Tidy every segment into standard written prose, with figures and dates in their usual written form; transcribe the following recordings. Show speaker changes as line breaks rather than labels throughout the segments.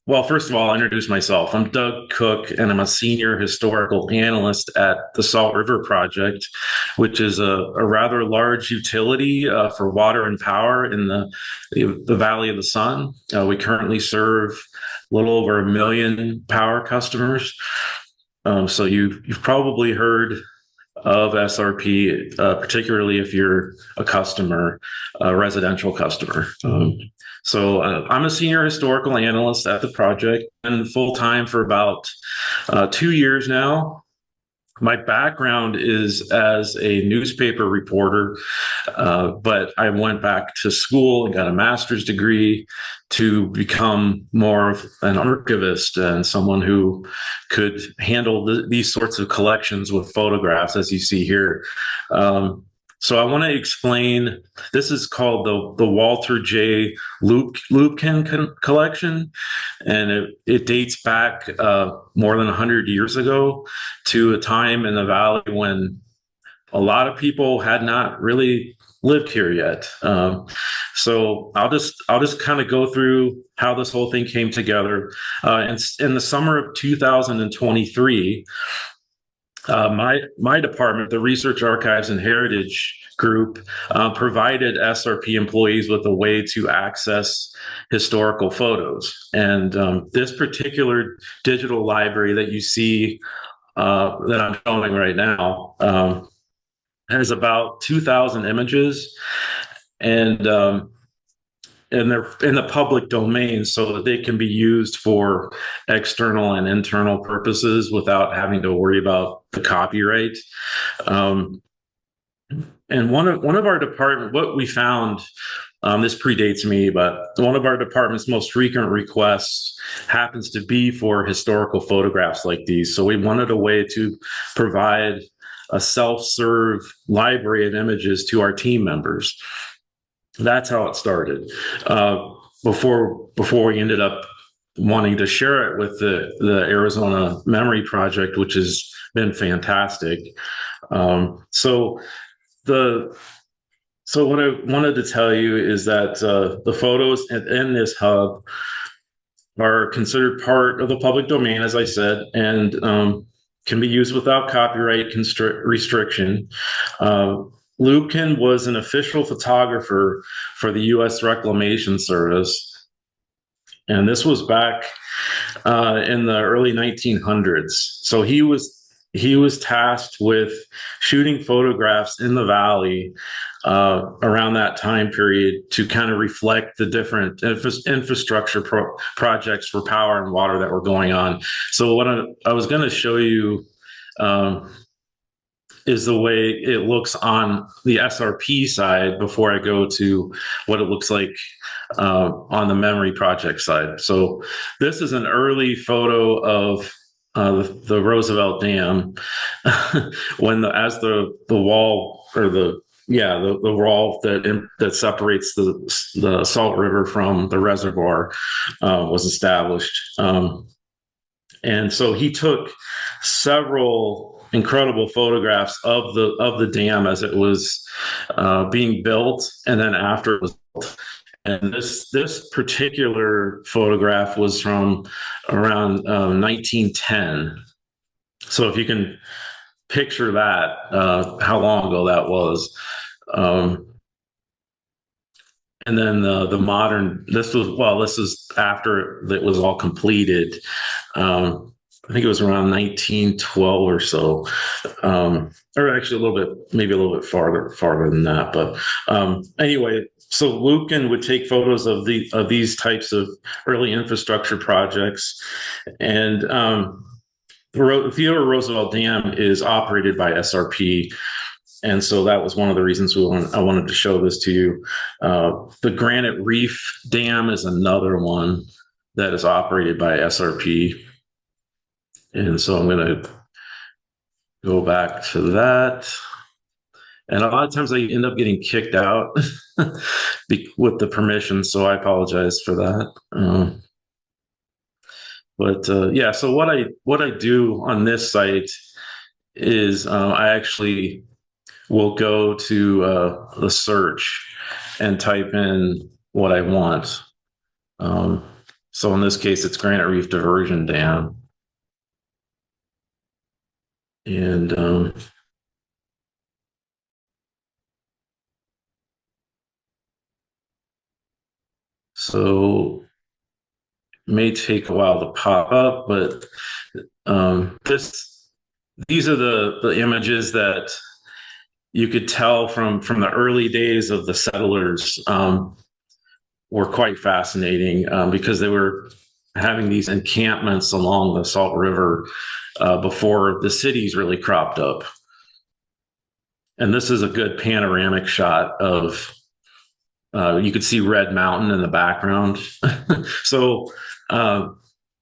Well, first of all, I'll introduce myself. I'm Doug Cook, and I'm a senior historical analyst at the Salt River Project, which is a rather large utility for water and power in the Valley of the Sun. We currently serve a little over 1 million power customers. So you've probably heard of SRP, particularly if you're a customer, a residential customer. I'm a senior historical analyst at the project and full time for about 2 years now. My background is as a newspaper reporter, but I went back to school and got a master's degree to become more of an archivist and someone who could handle these sorts of collections with photographs, as you see here. So I want to explain. This is called the Walter J. Lubkin collection, and it dates back more than 100 years ago to a time in the valley when a lot of people had not really lived here yet. So I'll just kind of go through how this whole thing came together. In the summer of 2023, my department, the Research Archives and Heritage Group, provided SRP employees with a way to access historical photos. And this particular digital library that you see that I'm showing right now has about 2,000 images, and and they're in the public domain so that they can be used for external and internal purposes without having to worry about the copyright. And one of our department, what we found, this predates me, but one of our department's most frequent requests happens to be for historical photographs like these. So we wanted a way to provide a self-serve library of images to our team members. That's how it started. Before we ended up wanting to share it with the Arizona Memory Project, which has been fantastic. So what I wanted to tell you is that the photos in this hub are considered part of the public domain, as I said, and can be used without copyright restriction. Lubkin was an official photographer for the U.S. Reclamation Service, and this was back in the early 1900s. So he was tasked with shooting photographs in the valley around that time period to kind of reflect the different infrastructure projects for power and water that were going on. So what I was going to show you is the way it looks on the SRP side before I go to what it looks like on the memory project side. So this is an early photo of the Roosevelt Dam when as the wall or the wall that separates the Salt River from the reservoir was established. And so he took several incredible photographs of the dam as it was being built, and then after it was built. And this particular photograph was from around 1910. So if you can picture that, how long ago that was. And then the modern, this is after it was all completed. I think it was around 1912 or so, or actually maybe a little bit farther than that. But anyway, so Lubkin would take photos of these types of early infrastructure projects, and the Theodore Roosevelt Dam is operated by SRP. And so that was one of the reasons I wanted to show this to you. The Granite Reef Dam is another one that is operated by SRP. And so I'm going to go back to that. And a lot of times I end up getting kicked out with the permission, so I apologize for that. So what I do on this site is I actually will go to the search and type in what I want. So in this case, it's Granite Reef Diversion Dam. And so it may take a while to pop up, but these are the images that you could tell from the early days of the settlers, were quite fascinating, because they were having these encampments along the Salt River before the cities really cropped up. And this is a good panoramic shot of, you could see Red Mountain in the background. So I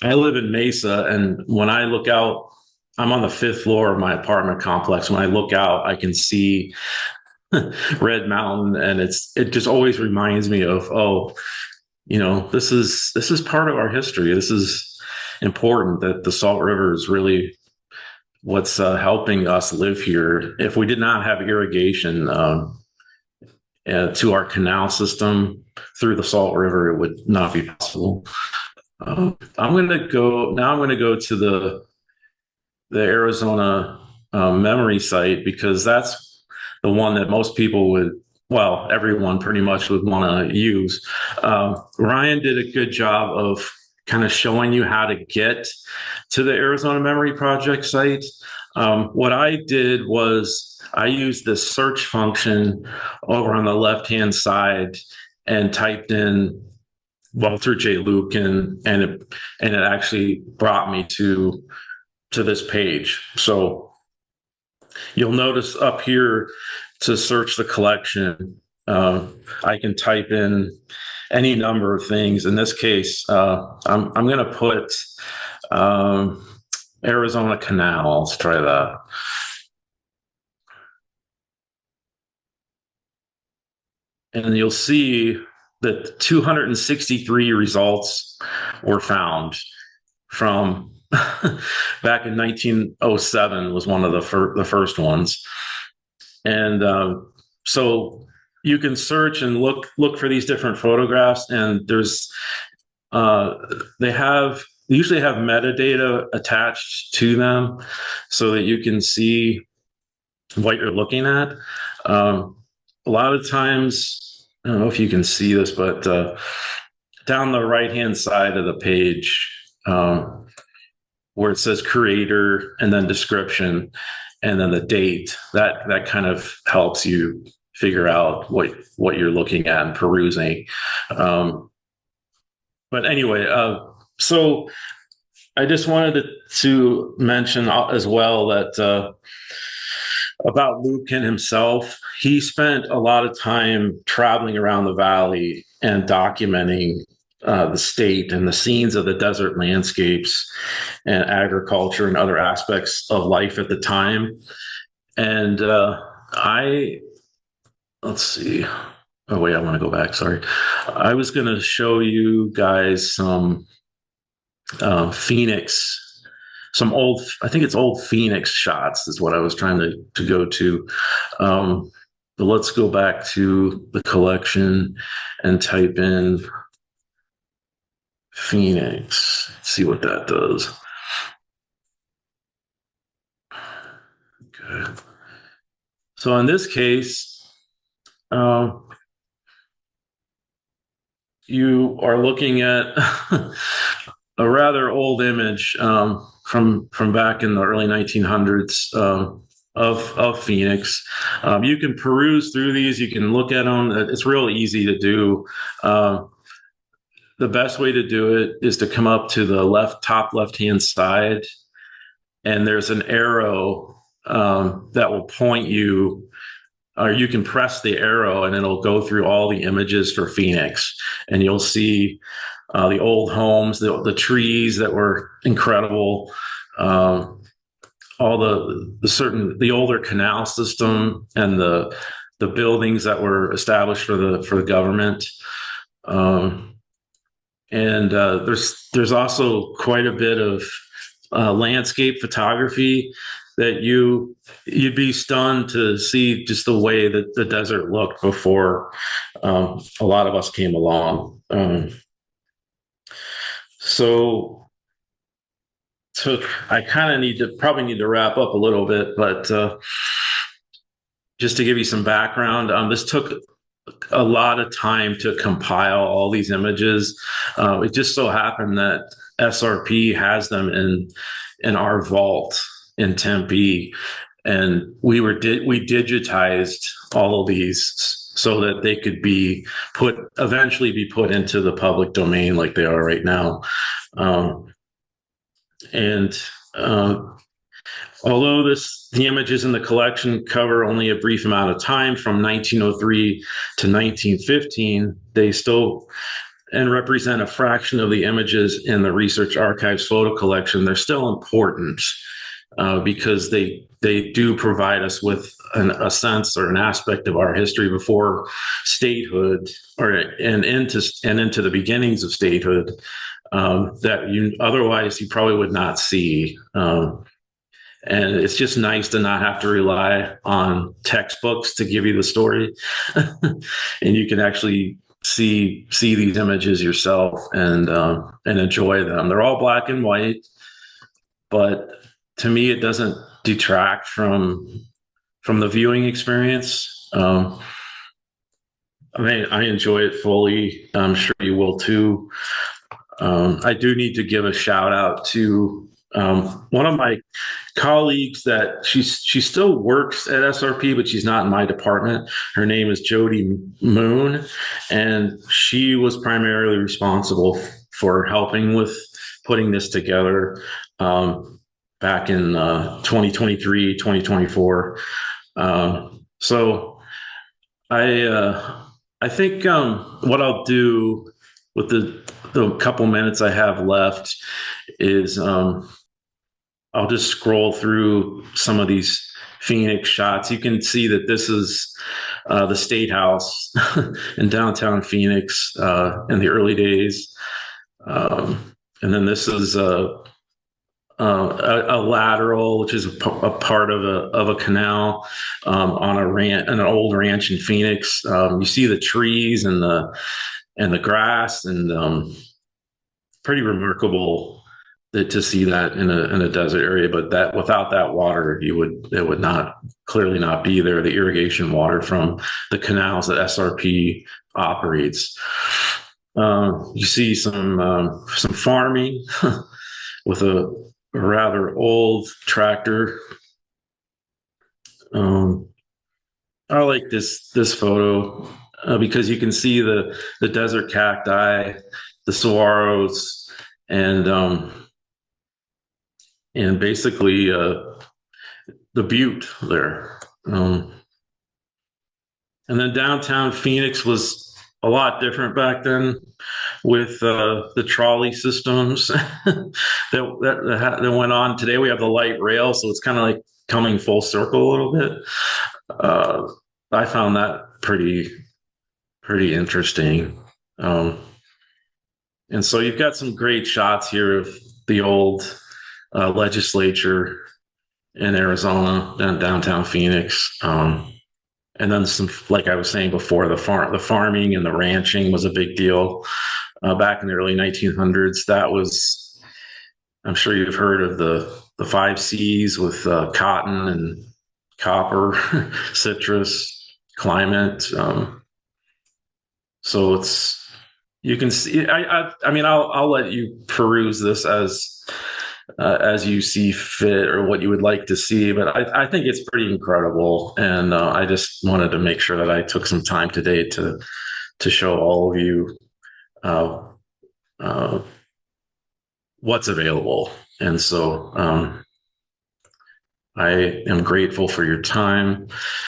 live in Mesa, and when I look out, I'm on the fifth floor of my apartment complex. When I look out, I can see Red Mountain, and it just always reminds me of, oh, this is part of our history. This is important, that the Salt River is really what's helping us live here. If we did not have irrigation to our canal system through the Salt River, it would not be possible. I'm going to go to the Arizona memory site, because that's the one that most people would, well, everyone pretty much would want to use. Ryan did a good job of kind of showing you how to get to the Arizona Memory Project site. What I did was I used the search function over on the left-hand side and typed in Walter J. Lucan, and it actually brought me to this page. So you'll notice up here, to search the collection, I can type in any number of things. In this case, I'm going to put Arizona Canal. Let's try that. And you'll see that 263 results were found from back in 1907 was one of the first ones. And so you can search and look for these different photographs, and there's they usually have metadata attached to them so that you can see what you're looking at. A lot of times, I don't know if you can see this, but down the right-hand side of the page, where it says creator and then description and then the date, that kind of helps you figure out what you're looking at and perusing. But anyway, so I just wanted to mention as well that about Lucan himself, he spent a lot of time traveling around the valley and documenting the state and the scenes of the desert landscapes and agriculture and other aspects of life at the time. And let's see. Oh, wait, I want to go back. Sorry. I was going to show you guys some Phoenix, I think it's old Phoenix shots is what I was trying to go to. But let's go back to the collection and type in Phoenix, see what that does. Okay. So in this case, you are looking at a rather old image from back in the early 1900s of Phoenix. You can peruse through these. You can look at them. It's real easy to do. The best way to do it is to come up to the top left-hand side, and there's an arrow that will point you, or you can press the arrow and it'll go through all the images for Phoenix, and you'll see the old homes, the trees that were incredible, all the older canal system, and the buildings that were established for the government. And there's also quite a bit of landscape photography that you'd be stunned to see just the way that the desert looked before a lot of us came along. So, so I kind of probably need to wrap up a little bit, but just to give you some background, this took a lot of time to compile all these images. It just so happened that SRP has them in our vault in Tempe, and we digitized all of these so that they could be eventually be put into the public domain like they are right now. Um, and Although the images in the collection cover only a brief amount of time from 1903 to 1915, they still and represent a fraction of the images in the Research Archives photo collection. They're still important because they do provide us with a sense or an aspect of our history before statehood, and into the beginnings of statehood, that you probably would not see. And it's just nice to not have to rely on textbooks to give you the story, and you can actually see these images yourself and enjoy them. They're all black and white, but to me, it doesn't detract from the viewing experience. I enjoy it fully. I'm sure you will too. I do need to give a shout out to one of my colleagues that she still works at SRP, but she's not in my department. Her name is Jody Moon, and she was primarily responsible for helping with putting this together back in 2023, 2024. So I think what I'll do with the couple minutes I have left is I'll just scroll through some of these Phoenix shots. You can see that this is the State House in downtown Phoenix in the early days. And then this is a lateral, which is a part of a canal on an old ranch in Phoenix. You see the trees and the grass, and pretty remarkable to see that in a desert area. But that without that water, it would not clearly not be there. The irrigation water from the canals that SRP operates. You see some farming with a rather old tractor. I like this photo because you can see the desert cacti, the saguaros, and basically the butte there. And then downtown Phoenix was a lot different back then with the trolley systems that went on. Today we have the light rail, so it's kind of like coming full circle a little bit. Uh, I found that pretty interesting. And so you've got some great shots here of the old legislature in Arizona and downtown Phoenix. And then some, like I was saying before, the farming and the ranching was a big deal back in the early 1900s. I'm sure you've heard of the five C's with cotton and copper, citrus, climate. So you can see. I mean, I'll let you peruse this as you see fit or what you would like to see. But I think it's pretty incredible, and I just wanted to make sure that I took some time today to show all of you uh, uh, what's available. And so I am grateful for your time.